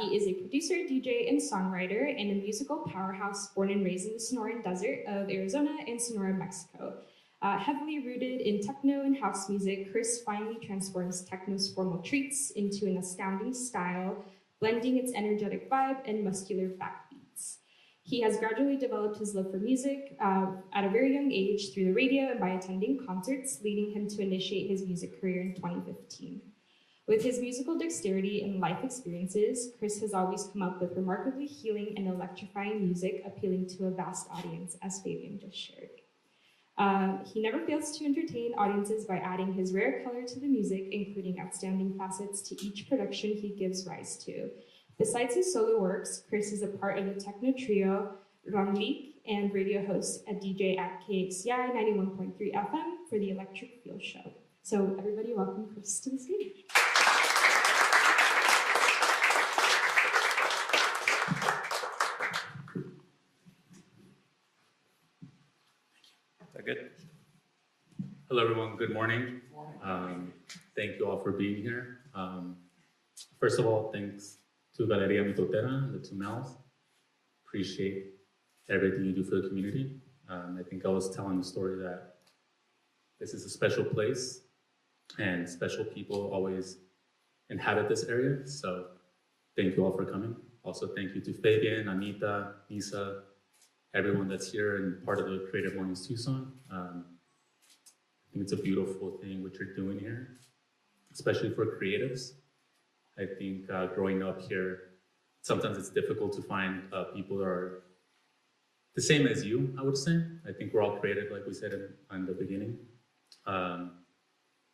He is a producer, DJ, and songwriter, and a musical powerhouse born and raised in the Sonoran Desert of Arizona and Sonora, Mexico. Heavily rooted in techno and house music, Chris finally transforms techno's formal treats into an astounding style, blending its energetic vibe and muscular backbeats. He has gradually developed his love for music at a very young age through the radio and by attending concerts, leading him to initiate his music career in 2015. With his musical dexterity and life experiences, Chris has always come up with remarkably healing and electrifying music appealing to a vast audience, as Fabian just shared. He never fails to entertain audiences by adding his rare color to the music, including outstanding facets to each production he gives rise to. Besides his solo works, Chris is a part of the techno trio Ramlik and radio host and DJ at KXCI 91.3 FM for the Electric Feel Show. So everybody welcome Chris to the stage. Is that good? Hello, everyone. Good morning. Thank you all for being here. First of all, thanks to Galeria Mitotera, the Two Mouths. Appreciate everything you do for the community. I think I was telling the story that this is a special place and special people always inhabit this area. So thank you all for coming. Also, thank you to Fabian, Anita, Nisa, everyone that's here and part of the Creative Mornings Tucson. I think it's a beautiful thing what you're doing here, especially for creatives. I think growing up here, sometimes it's difficult to find people that are the same as you, I would say. I think we're all creative, like we said in the beginning.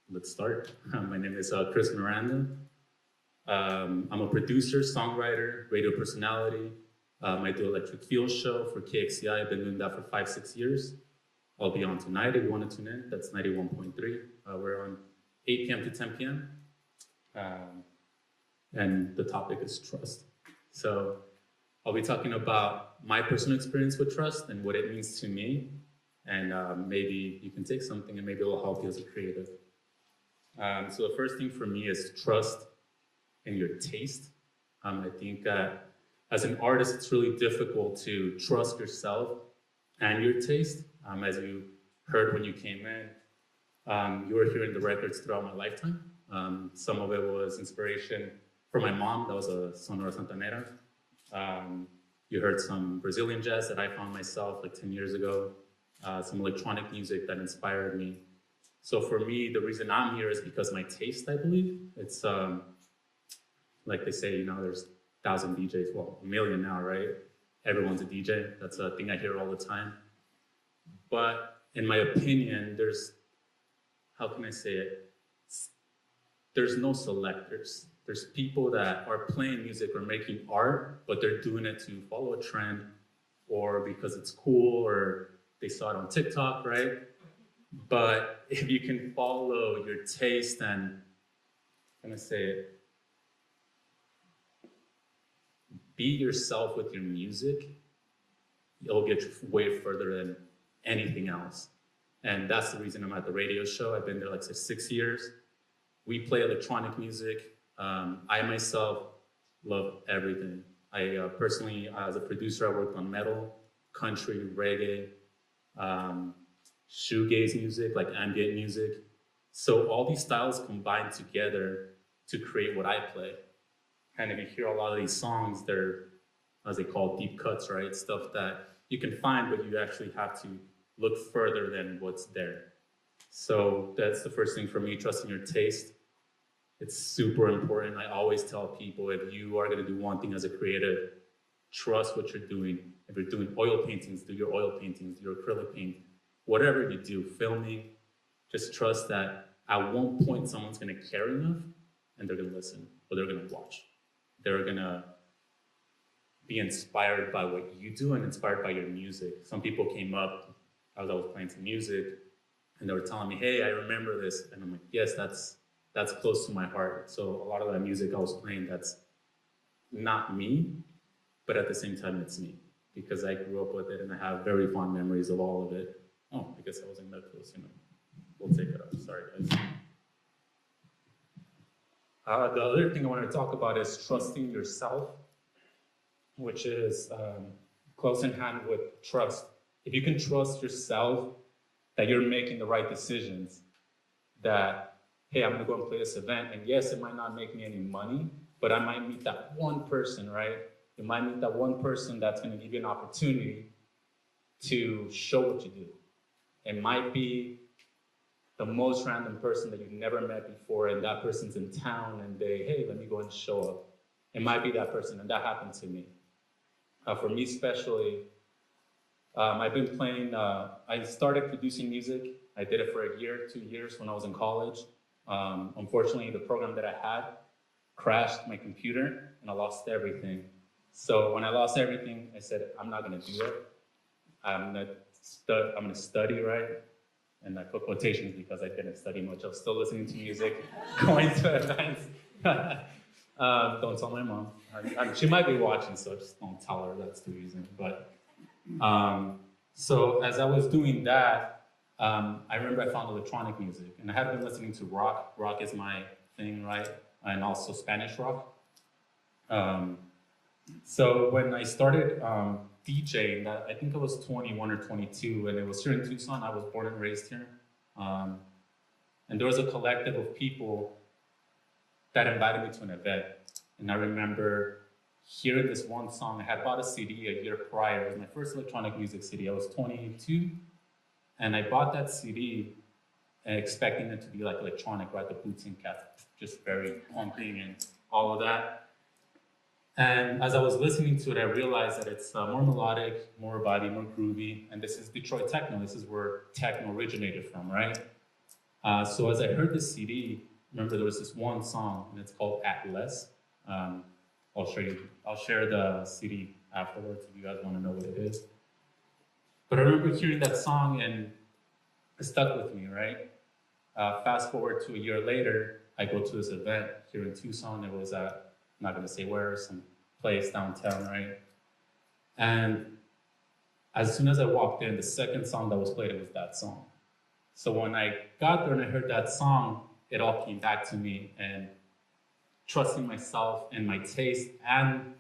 Let's start. My name is Chris Miranda. I'm a producer, songwriter, radio personality. I do Electric Feel Show for KXCI. I've been doing that for 5-6 years. I'll be on tonight if you want to tune in. That's 91.3. We're on 8 p.m. to 10 p.m. And the topic is trust. So I'll be talking about my personal experience with trust and what it means to me. And maybe you can take something and maybe it will help you as a creative. So the first thing for me is trust in your taste. I think that as an artist, it's really difficult to trust yourself and your taste. As you heard when you came in, you were hearing the records throughout my lifetime. Some of it was inspiration from my mom, that was a Sonora Santanera. You heard some Brazilian jazz that I found myself like 10 years ago, some electronic music that inspired me. So for me, the reason I'm here is because my taste, I believe. It's like they say, there's 1,000 DJs, well, 1 million now, right? Everyone's a DJ. That's a thing I hear all the time. But in my opinion, there's, how can I say it? There's no selectors. There's people that are playing music or making art, but they're doing it to follow a trend or because it's cool or they saw it on TikTok, right? But if you can follow your taste and, how can I say it? Be yourself with your music, it'll get you way further than anything else. And that's the reason I'm at the radio show. I've been there like 6 years. We play electronic music. I myself love everything. I personally, as a producer, I worked on metal, country, reggae, shoegaze music, like ambient music. So all these styles combine together to create what I play. And if you hear a lot of these songs, they're, as they call, deep cuts, right? Stuff that you can find, but you actually have to look further than what's there. So that's the first thing for me, trusting your taste. It's super important. I always tell people, if you are gonna do one thing as a creative, trust what you're doing. If you're doing oil paintings, do your oil paintings, do your acrylic paint, whatever you do, filming, just trust that at one point someone's gonna care enough and they're gonna listen or they're gonna watch. They're gonna be inspired by what you do and inspired by your music. Some people came up as I was playing some music and they were telling me, hey, I remember this. And I'm like, yes, that's close to my heart. So a lot of that music I was playing, that's not me, but at the same time, it's me because I grew up with it and I have very fond memories of all of it. Oh, I guess I wasn't that close, We'll take it up, sorry guys. The other thing I want to talk about is trusting yourself, which is close in hand with trust. If you can trust yourself that you're making the right decisions, that, hey, I'm gonna go and play this event, and yes, it might not make me any money, but I might meet that one person, right? You might meet that one person that's gonna give you an opportunity to show what you do. It might be the most random person that you've never met before, and that person's in town, and they, hey, let me go and show up. It might be that person, and that happened to me. For me especially, I've been playing, I started producing music. I did it for a year, 2 years when I was in college. Unfortunately, the program that I had crashed my computer, and I lost everything. So when I lost everything, I said, I'm not gonna do it. I'm gonna study, right? And I put quotations because I didn't study much. I was still listening to music, going to events. Don't tell my mom. She might be watching, so just don't tell her that's the reason. But so as I was doing that, I remember I found electronic music, and I had been listening to rock. Rock is my thing, right? And also Spanish rock. So when I started DJing, I think I was 21 or 22, and it was here in Tucson. I was born and raised here. And there was a collective of people that invited me to an event. And I remember hearing this one song. I had bought a CD a year prior. It was my first electronic music CD. I was 22, and I bought that CD expecting it to be like electronic, right? The boots and cats, just very pumping and all of that. And as I was listening to it, I realized that it's more melodic, more vibey, more groovy. And this is Detroit techno. This is where techno originated from, right? So as I heard this CD, remember there was this one song, and it's called Atlas. I'll share the CD afterwards if you guys want to know what it is. But I remember hearing that song, and it stuck with me, right? Fast forward to a year later, I go to this event here in Tucson. It was at, I'm not gonna say where, some place downtown, right? And as soon as I walked in, the second song that was played, it was that song. So when I got there and I heard that song, it all came back to me, and trusting myself and my taste and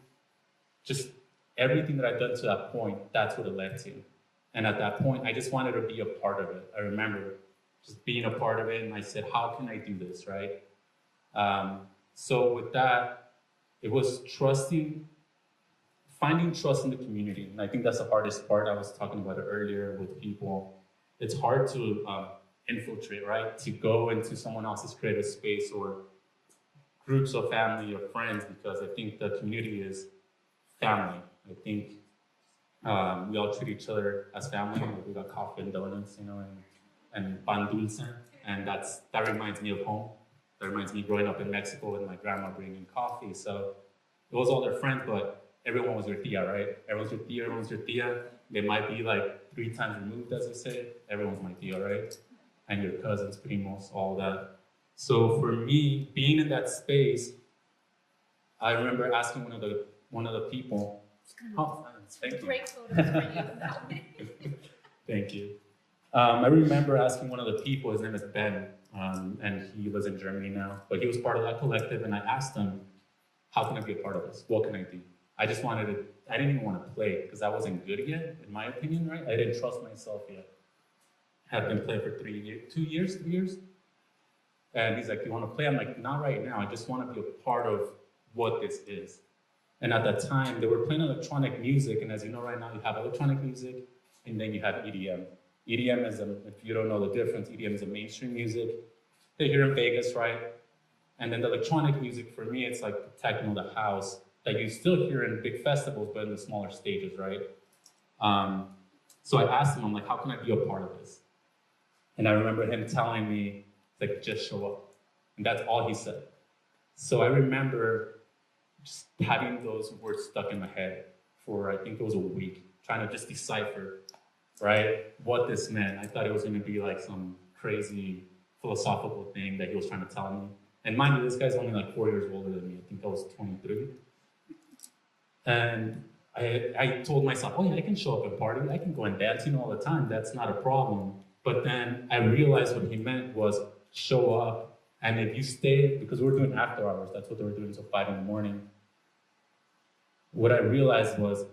just everything that I'd done to that point, that's what it led to. And at that point, I just wanted to be a part of it. I remember just being a part of it, and I said, how can I do this, right? So with that, it was finding trust in the community. And I think that's the hardest part. I was talking about it earlier with people. It's hard to infiltrate, right? To go into someone else's creative space or groups of family or friends, because I think the community is family. I think we all treat each other as family. We got coffee and donuts, and pan dulce. And that reminds me of home. That reminds me growing up in Mexico with my grandma bringing coffee. So it was all their friends, but everyone was your tia, right? Everyone's your tia, everyone's your tia. They might be like 3 times removed, as I say. Everyone's my tia, right? And your cousins, primos, all that. So for me, being in that space, I remember asking one of the people, oh, thank you. Great photos for you. Thank you. I remember asking one of the people, his name is Ben, and he lives in Germany now, but he was part of that collective, and I asked him, how can I be a part of this? What can I do? I didn't even want to play because I wasn't good yet, in my opinion, right? I didn't trust myself yet. I had been playing for 3 years. And he's like, you want to play? I'm like, not right now. I just want to be a part of what this is. And at that time, they were playing electronic music. And as you know right now, you have electronic music, and then you have EDM. EDM is, if you don't know the difference, EDM is a mainstream music. They're here in Vegas, right? And then the electronic music, for me, it's like the techno, the house, that you still hear in big festivals, but in the smaller stages, right? So I asked him, I'm like, how can I be a part of this? And I remember him telling me, like, just show up. And that's all he said. So I remember just having those words stuck in my head for, I think it was a week, trying to just decipher, right, what this meant. I thought it was going to be like some crazy philosophical thing that he was trying to tell me. And mind you, this guy's only like 4 years older than me. I think I was 23. And I told myself, oh yeah, I can show up and party. I can go and dance, all the time. That's not a problem. But then I realized what he meant was show up And if you stay, because we were doing after hours, that's what they were doing until 5 in the morning. What I realized was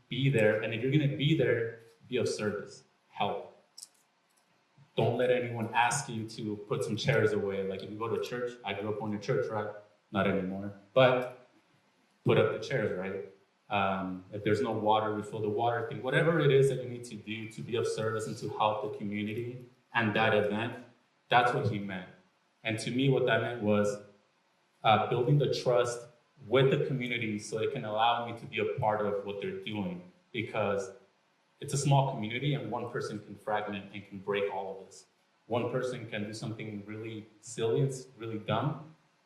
be there, and if you're gonna be there, be of service, help. Don't let anyone ask you to put some chairs away. Like if you go to church, I grew up going to church, right? Not anymore, but put up the chairs, right? If there's no water, refill the water thing. Whatever it is that you need to do to be of service and to help the community and that event, that's what he meant. And to me, what that meant was building the trust with the community so it can allow me to be a part of what they're doing, because it's a small community and one person can fragment and can break all of this. One person can do something really silly, it's really dumb,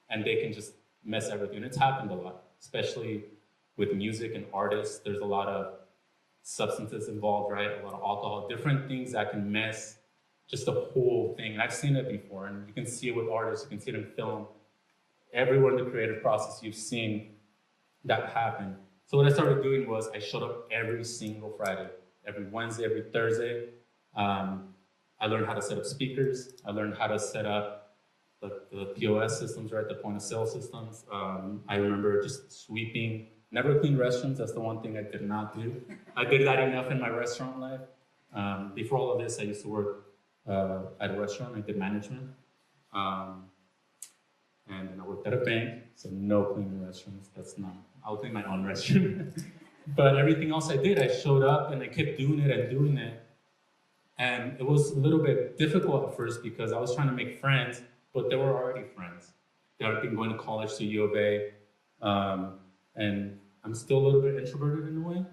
and they can just mess everything. It's happened a lot, especially with music and artists. There's a lot of substances involved, right? A lot of alcohol, different things that can mess just the whole thing. And I've seen it before, and you can see it with artists, you can see it in film. Everywhere in the creative process, you've seen that happen. So what I started doing was I showed up every single Friday, every Wednesday, every Thursday. I learned how to set up speakers. I learned how to set up the POS systems, right? The point of sale systems. I remember just sweeping. Never cleaned restrooms. That's the one thing I did not do. I did that enough in my restaurant life. Before all of this, I used to work at a restaurant. I did management. And then I worked at a bank, so no cleaning restrooms. That's not, I'll clean my own restroom. But everything else I did, I showed up and I kept doing it and doing it. And it was a little bit difficult at first because I was trying to make friends, but they were already friends. They had been going to college to U of A. And I'm still a little bit introverted in a way.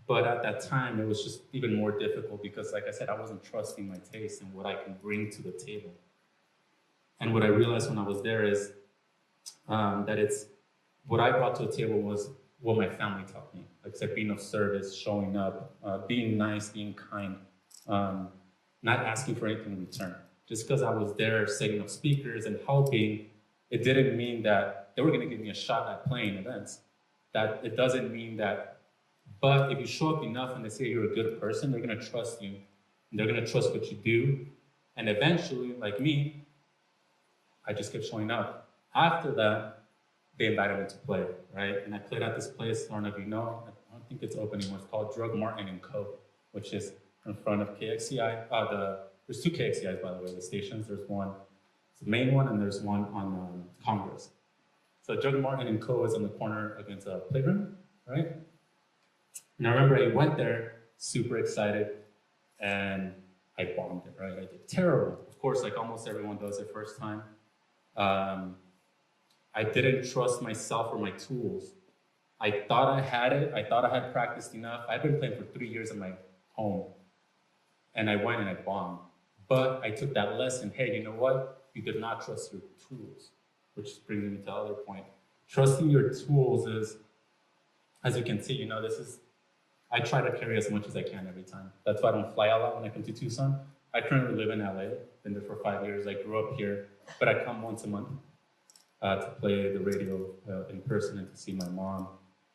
But at that time, it was just even more difficult because, like I said, I wasn't trusting my taste and what I can bring to the table. And what I realized when I was there is that it's what I brought to the table was what my family taught me. Like I said, being of service, showing up, being nice, being kind, not asking for anything in return. Just because I was there setting up speakers and helping, it didn't mean that they were going to give me a shot at playing events. That it doesn't mean that. But if you show up enough and they say you're a good person, they're going to trust you. And they're going to trust what you do. And eventually, like me, I just kept showing up. After that, they invited me to play, right? And I played at this place, I don't know if you know, I don't think it's open anymore. It's called Drug Martin and Co., which is in front of KXCI. There's two KXCIs, by the way, the stations. There's one, it's the main one, and there's one on Congress. So Drug Martin and Co. is on the corner against a playground, right? And I remember I went there, super excited, and I bombed it, right? I did terrible. Of course, like almost everyone does their first time. I didn't trust myself or my tools. I thought I had it. I thought I had practiced enough. I'd been playing for 3 years in my home. And I went and I bombed. But I took that lesson. Hey, you know what? You did not trust your tools, which brings me to the other point. Trusting your tools is, as you can see, you know, I try to carry as much as I can every time. That's why I don't fly a lot when I come to Tucson. I currently live in LA, been there for 5 years. I grew up here, but I come once a month to play the radio in person and to see my mom.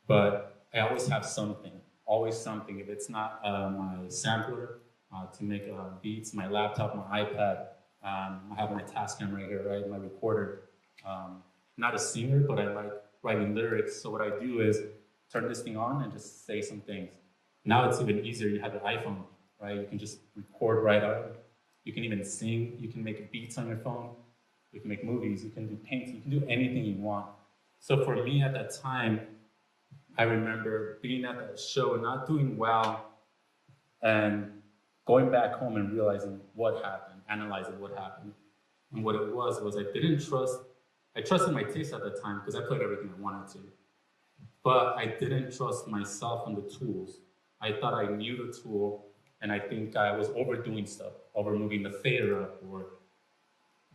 But I always have something, always something. If it's not my sampler to make beats, my laptop, my iPad, I have my Tascam right here, right, my recorder. Not a singer, but I like writing lyrics. So what I do is turn this thing on and just say some things. Now it's even easier. You have an iPhone, right? You can just record right out. You can even sing. You can make beats on your phone. You can make movies. You can do painting. You can do anything you want. So for me at that time, I remember being at that show and not doing well and going back home and realizing what happened, analyzing what happened. And what it was I didn't trust, I trusted my taste at the time because I played everything I wanted to. But I didn't trust myself and the tools. I thought I knew the tool, and I think I was overdoing stuff, over moving the fader up, or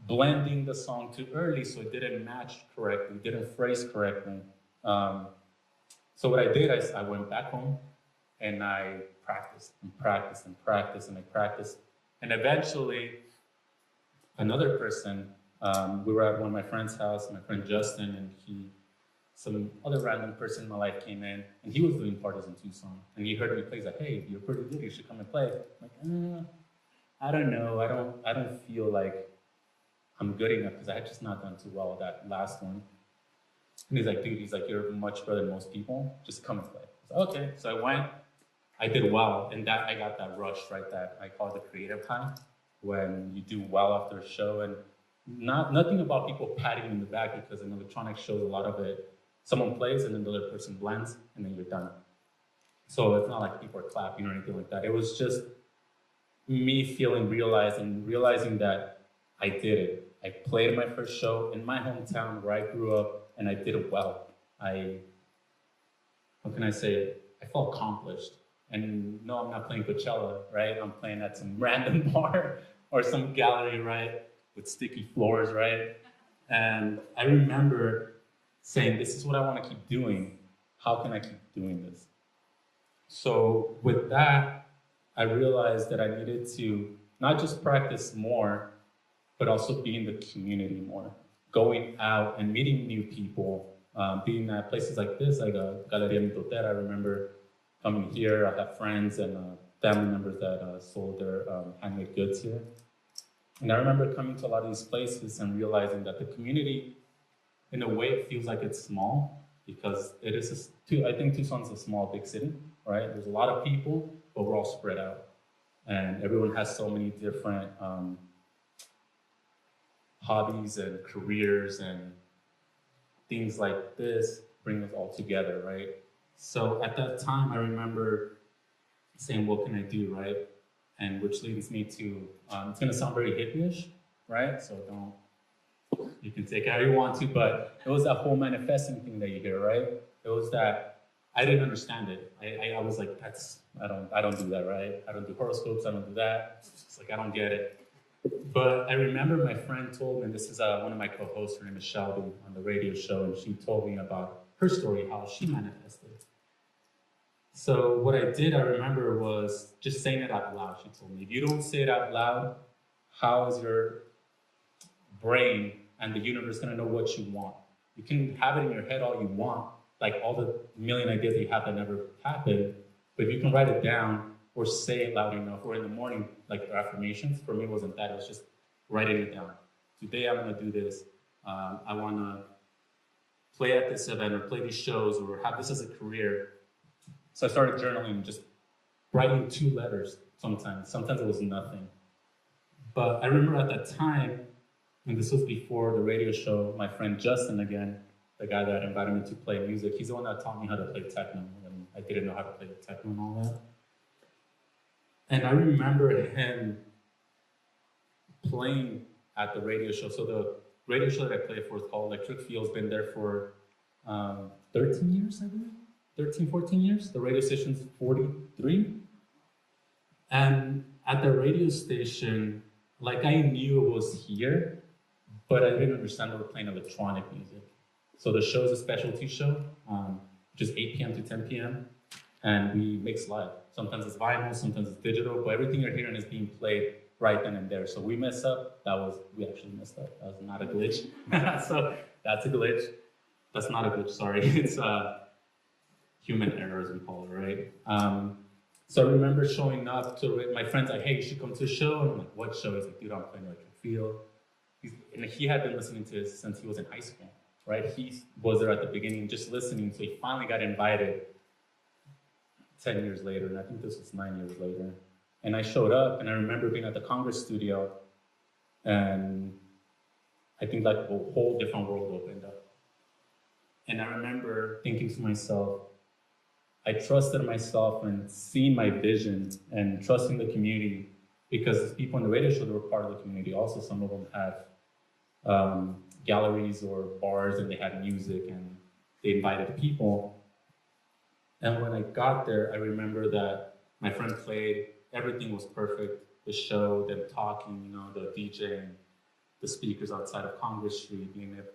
blending the song too early so it didn't match correctly, didn't phrase correctly. So what I did, I went back home, and I practiced and practiced and practiced, and I practiced. And eventually, another person, we were at one of my friend's house, my friend Justin, and some other random person in my life came in, and he was doing parties in Tucson. And he heard me play. He's like, "Hey, you're pretty good. You should come and play." I'm like, I don't know. I don't feel like I'm good enough because I had just not done too well that last one. And he's like, dude, he's like, you're much better than most people. Just come and play. I was like, okay. So I went, I did well. And that I got that rush, right? That I call it the creative high, when you do well after a show. And nothing about people patting you in the back, because in electronic shows, a lot of it, someone plays and then the other person blends and then you're done. So it's not like people are clapping or anything like that. It was just me realizing that I did it. I played my first show in my hometown where I grew up, and I did it well. How can I say it? I felt accomplished. And no, I'm not playing Coachella, right? I'm playing at some random bar or some gallery, right? With sticky floors, right? And I remember saying, this is what I want to keep doing. How can I keep doing this? So with that, I realized that I needed to not just practice more, but also be in the community more. Going out and meeting new people, being at places like this, like Galeria Mitotera. I remember coming here, I have friends and family members that sold their handmade goods here. And I remember coming to a lot of these places and realizing that the community, in a way, it feels like it's small, because it is, I think Tucson's a small, big city, right? There's a lot of people, but we're all spread out. And everyone has so many different hobbies and careers, and things like this bring us all together, right? So at that time, I remember saying, what can I do, right? And which leads me to, it's gonna sound very hippie-ish, right? So you can take it how you want to, but it was that whole manifesting thing that you hear, right? It was that, I didn't understand it. I was like, I don't do that, right? I don't do horoscopes, I don't do that. It's like, I don't get it. But I remember my friend told me, and this is one of my co-hosts, her name is Shelby, on the radio show, and she told me about her story, how she manifested. So what I did, I remember, was just saying it out loud. She told me, if you don't say it out loud, how is your brain and the universe gonna know what you want? You can have it in your head all you want, like all the million ideas that you have that never happened, but if you can write it down or say it loud enough, or in the morning, like affirmations, for me it wasn't that, it was just writing it down. Today I'm gonna do this. I wanna play at this event or play these shows or have this as a career. So I started journaling, just writing 2 letters sometimes. Sometimes it was nothing. But I remember at that time, and this was before the radio show, my friend Justin, again, the guy that invited me to play music, he's the one that taught me how to play techno, and I didn't know how to play techno and all that. And I remember him playing at the radio show. So the radio show that I play for is called Electric Field's been there for 13 years, I believe. 13, 14 years. The radio station's 43. And at the radio station, like, I knew it was here, but I didn't understand they were playing electronic music. So the show is a specialty show, which is 8 p.m. to 10 p.m. And we mix live. Sometimes it's vinyl, sometimes it's digital, but everything you're hearing is being played right then and there. So we mess up, we actually messed up. That was not a glitch. So that's a glitch. That's not a glitch, sorry. It's human error, as we call it, right? So I remember showing up to my friends, like, hey, you should come to a show. And I'm like, what show? He's like, dude, I'm playing Electric Field. And he had been listening to this since he was in high school, right? He was there at the beginning just listening, so he finally got invited 10 years later, and I think this was 9 years later. And I showed up, and I remember being at the Congress studio, and I think like a whole different world opened up. And I remember thinking to myself, I trusted myself and seeing my vision and trusting the community, because people in the radio show that were part of the community, also some of them have galleries or bars, and they had music and they invited people. And when I got there, I remember that my friend played, everything was perfect. The show, them talking, you know, the DJing, the speakers outside of Congress Street,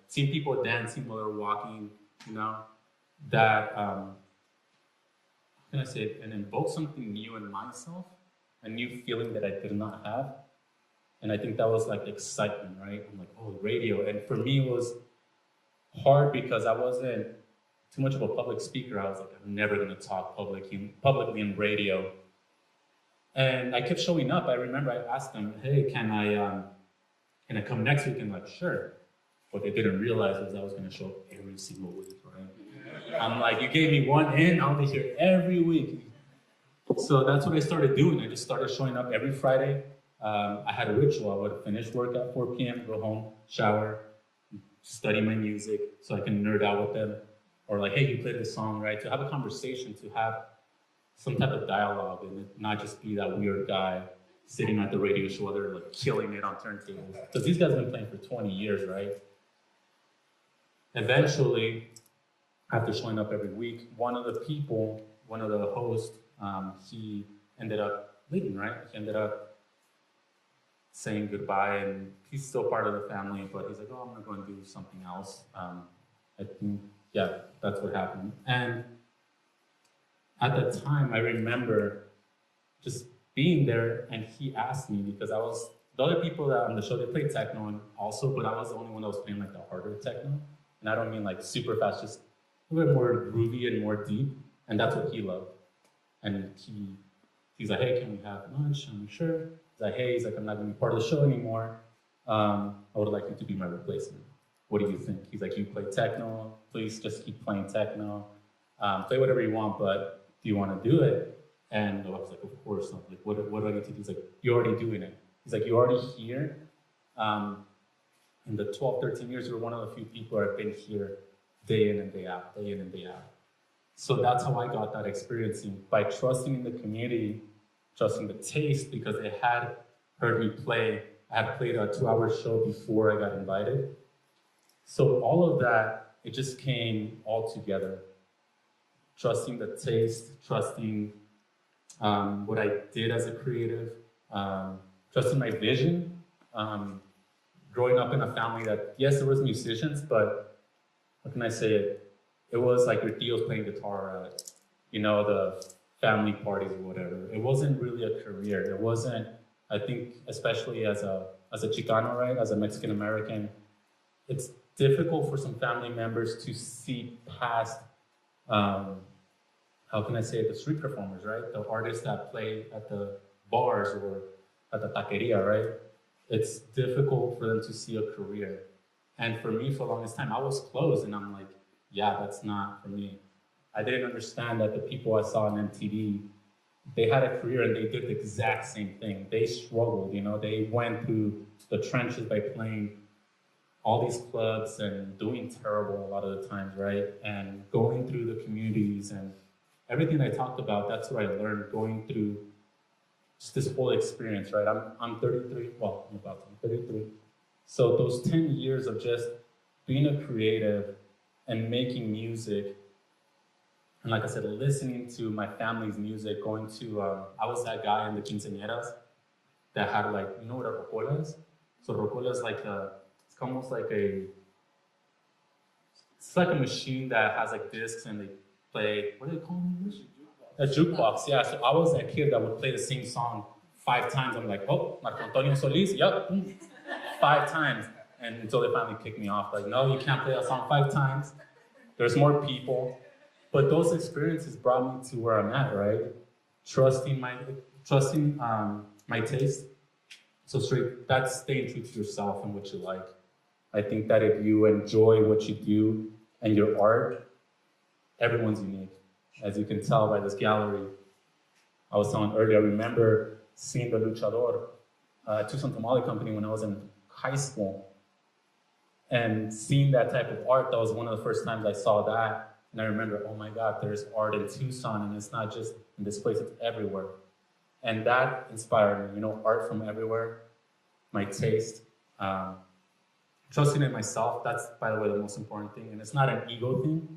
seeing people dancing while they were walking, you know, that, how can I say it, and invoke something new in myself, a new feeling that I did not have. And I think that was like excitement, right? I'm like, oh, radio. And for me, it was hard because I wasn't too much of a public speaker. I was like, I'm never gonna talk publicly in radio. And I kept showing up. I remember I asked them, hey, can I And I come next week and like, sure. What they didn't realize was I was going to show up every single week, right? I'm like, you gave me one in, I'll be here every week. So that's what I started doing. I just started showing up every Friday. I had a ritual. I would finish work at 4 p.m., go home, shower, study my music so I can nerd out with them. Or like, hey, you played this song, right? To have a conversation, to have some type of dialogue and not just be that weird guy sitting at the radio show where they're like killing it on turntables. Because these guys have been playing for 20 years, right? Eventually, after showing up every week, one of the hosts, he ended up leaving, right? He ended up saying goodbye, and he's still part of the family, but he's like, oh, I'm gonna go and do something else. I think, yeah, that's what happened. And at the time, I remember just being there, and he asked me, because the other people that on the show, they played techno and also, but I was the only one that was playing like the harder techno. And I don't mean like super fast, just a little bit more groovy and more deep. And that's what he loved. And he's like, hey, can we have lunch? I'm sure. He's like, hey, I'm not gonna be part of the show anymore. I would like you to be my replacement. What do you think? He's like, you play techno, please just keep playing techno. Play whatever you want, but do you want to do it? And I was like, of course. I'm like, what do I need to do? He's like, you're already doing it. He's like, you're already here. In the 12, 13 years, you're one of the few people that have been here day in and day out, day in and day out. So that's how I got that experience, by trusting in the community, trusting the taste, because they had heard me play. I had played a 2-hour show before I got invited. So all of that, it just came all together. Trusting the taste, trusting what I did as a creative, trusting my vision. Growing up in a family that, yes, there was musicians, but how can I say it? It was like your tios playing guitar at, the family parties or whatever. It wasn't really a career. It wasn't, I think, especially as a Chicano, right, as a Mexican American, it's difficult for some family members to see past, how can I say it, the street performers, right? The artists that play at the bars or at the taqueria, right? It's difficult for them to see a career. And for me, for the longest time, I was closed, and I'm like, yeah, that's not for me. I didn't understand that the people I saw on MTV, they had a career and they did the exact same thing. They struggled, they went through the trenches by playing all these clubs and doing terrible a lot of the times, right? And going through the communities and everything I talked about, that's what I learned going through just this whole experience, right? I'm 33, well, I'm about to be 33. So those 10 years of just being a creative and making music, and like I said, listening to my family's music, going to, I was that guy in the quinceañeras that had like, you know what a rocola is? So rocola is like it's almost like it's like a machine that has like discs and they play, what do they call them? A jukebox, yeah. So I was that kid that would play the same song 5 times. I'm like, oh, Marco Antonio Solis, yep, 5 times. And until they finally kicked me off, like, no, you can't play a song 5 times. There's more people. But those experiences brought me to where I'm at, right? Trusting my taste. So straight, that's staying true to yourself and what you like. I think that if you enjoy what you do and your art, everyone's unique. As you can tell by this gallery, I was telling earlier, I remember seeing the Luchador at Tucson Tamale Company when I was in high school. And seeing that type of art, that was one of the first times I saw that. And I remember, oh my God, there's art in Tucson, and it's not just in this place, it's everywhere. And that inspired me, art from everywhere, my taste, trusting in myself. That's, by the way, the most important thing. And it's not an ego thing.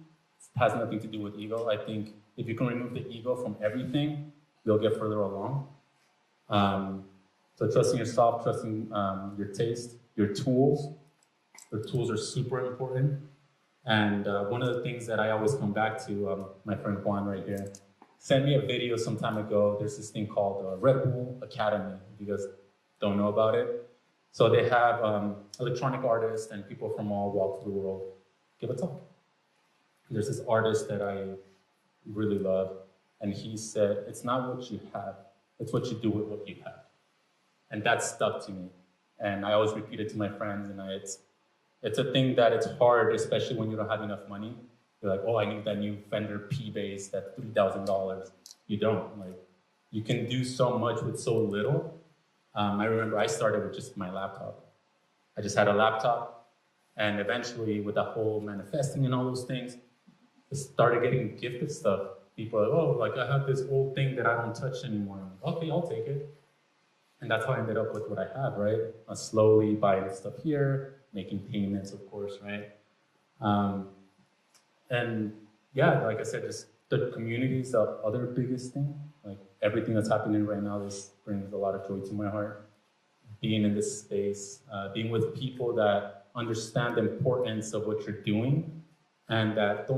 It has nothing to do with ego. I think if you can remove the ego from everything, you'll get further along. So trusting yourself, trusting your taste, your tools. Your tools are super important. And one of the things that I always come back to, my friend Juan right here, sent me a video some time ago. There's this thing called Red Bull Academy. If you guys don't know about it. So they have electronic artists and people from all walks of the world give a talk. There's this artist that I really love, and he said, it's not what you have, it's what you do with what you have. And that stuck to me. And I always repeat it to my friends, and it's a thing that it's hard, especially when you don't have enough money. You're like, oh, I need that new Fender P bass that's $3,000. You don't. Like, you can do so much with so little. I remember I started with just my laptop. I just had a laptop, and eventually, with that whole manifesting and all those things, I started getting gifted stuff. People are like, oh, like I have this old thing that I don't touch anymore. I'm like, okay, I'll take it. And that's how I ended up with what I have, right? Slowly buying stuff here, making payments, of course, right? And yeah, like I said, just the community is the other biggest thing. Like everything that's happening right now, this brings a lot of joy to my heart. Being in this space, being with people that understand the importance of what you're doing, and that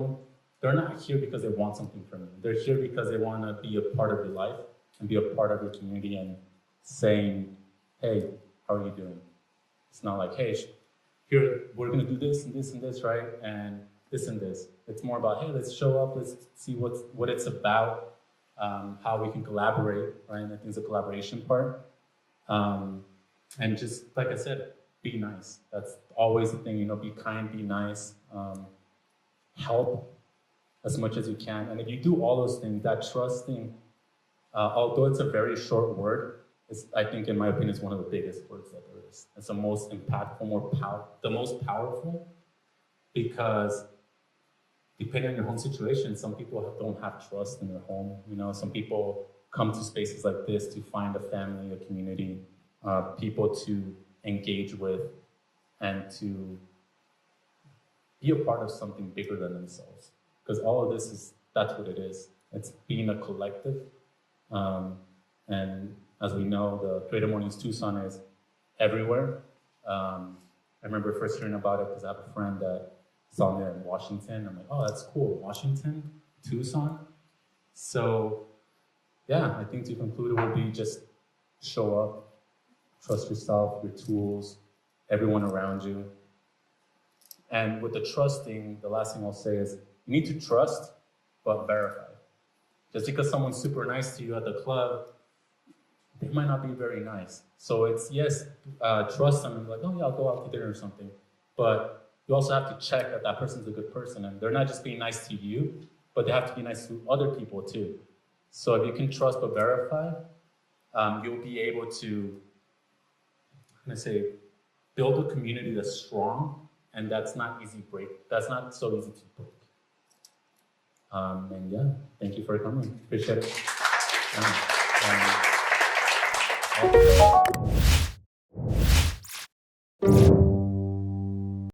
they're not here because they want something from you. They're here because they want to be a part of your life and be a part of your community and saying, hey, how are you doing? It's not like, hey, here, we're going to do this and this and this, right? And this and this. It's more about, hey, let's show up, let's see what it's about, how we can collaborate, right? And I think it's a collaboration part. And just, like I said, be nice. That's always the thing, be kind, be nice, help as much as you can. And if you do all those things, that trust thing, although it's a very short word, I think, in my opinion, is one of the biggest words that there is. It's the most impactful, the most powerful, because depending on your home situation, some people don't have trust in their home. Some people come to spaces like this to find a family, a community, people to engage with, and to be a part of something bigger than themselves. Because all of this that's what it is. It's being a collective. And as we know, the CreativeMornings Tucson is everywhere. I remember first hearing about it because I have a friend that saw me in Washington. I'm like, oh, that's cool. Washington, Tucson. So yeah, I think to conclude, it would be just show up, trust yourself, your tools, everyone around you. And with the trusting, the last thing I'll say is you need to trust, but verify. Just because someone's super nice to you at the club, they might not be very nice. So it's, yes, trust them and be like, oh yeah, I'll go out to dinner or something. But you also have to check that person's a good person, and they're not just being nice to you, but they have to be nice to other people too. So if you can trust but verify, you'll be able to, build a community that's strong, and that's not That's not so easy to break. And yeah, thank you for coming. Appreciate it.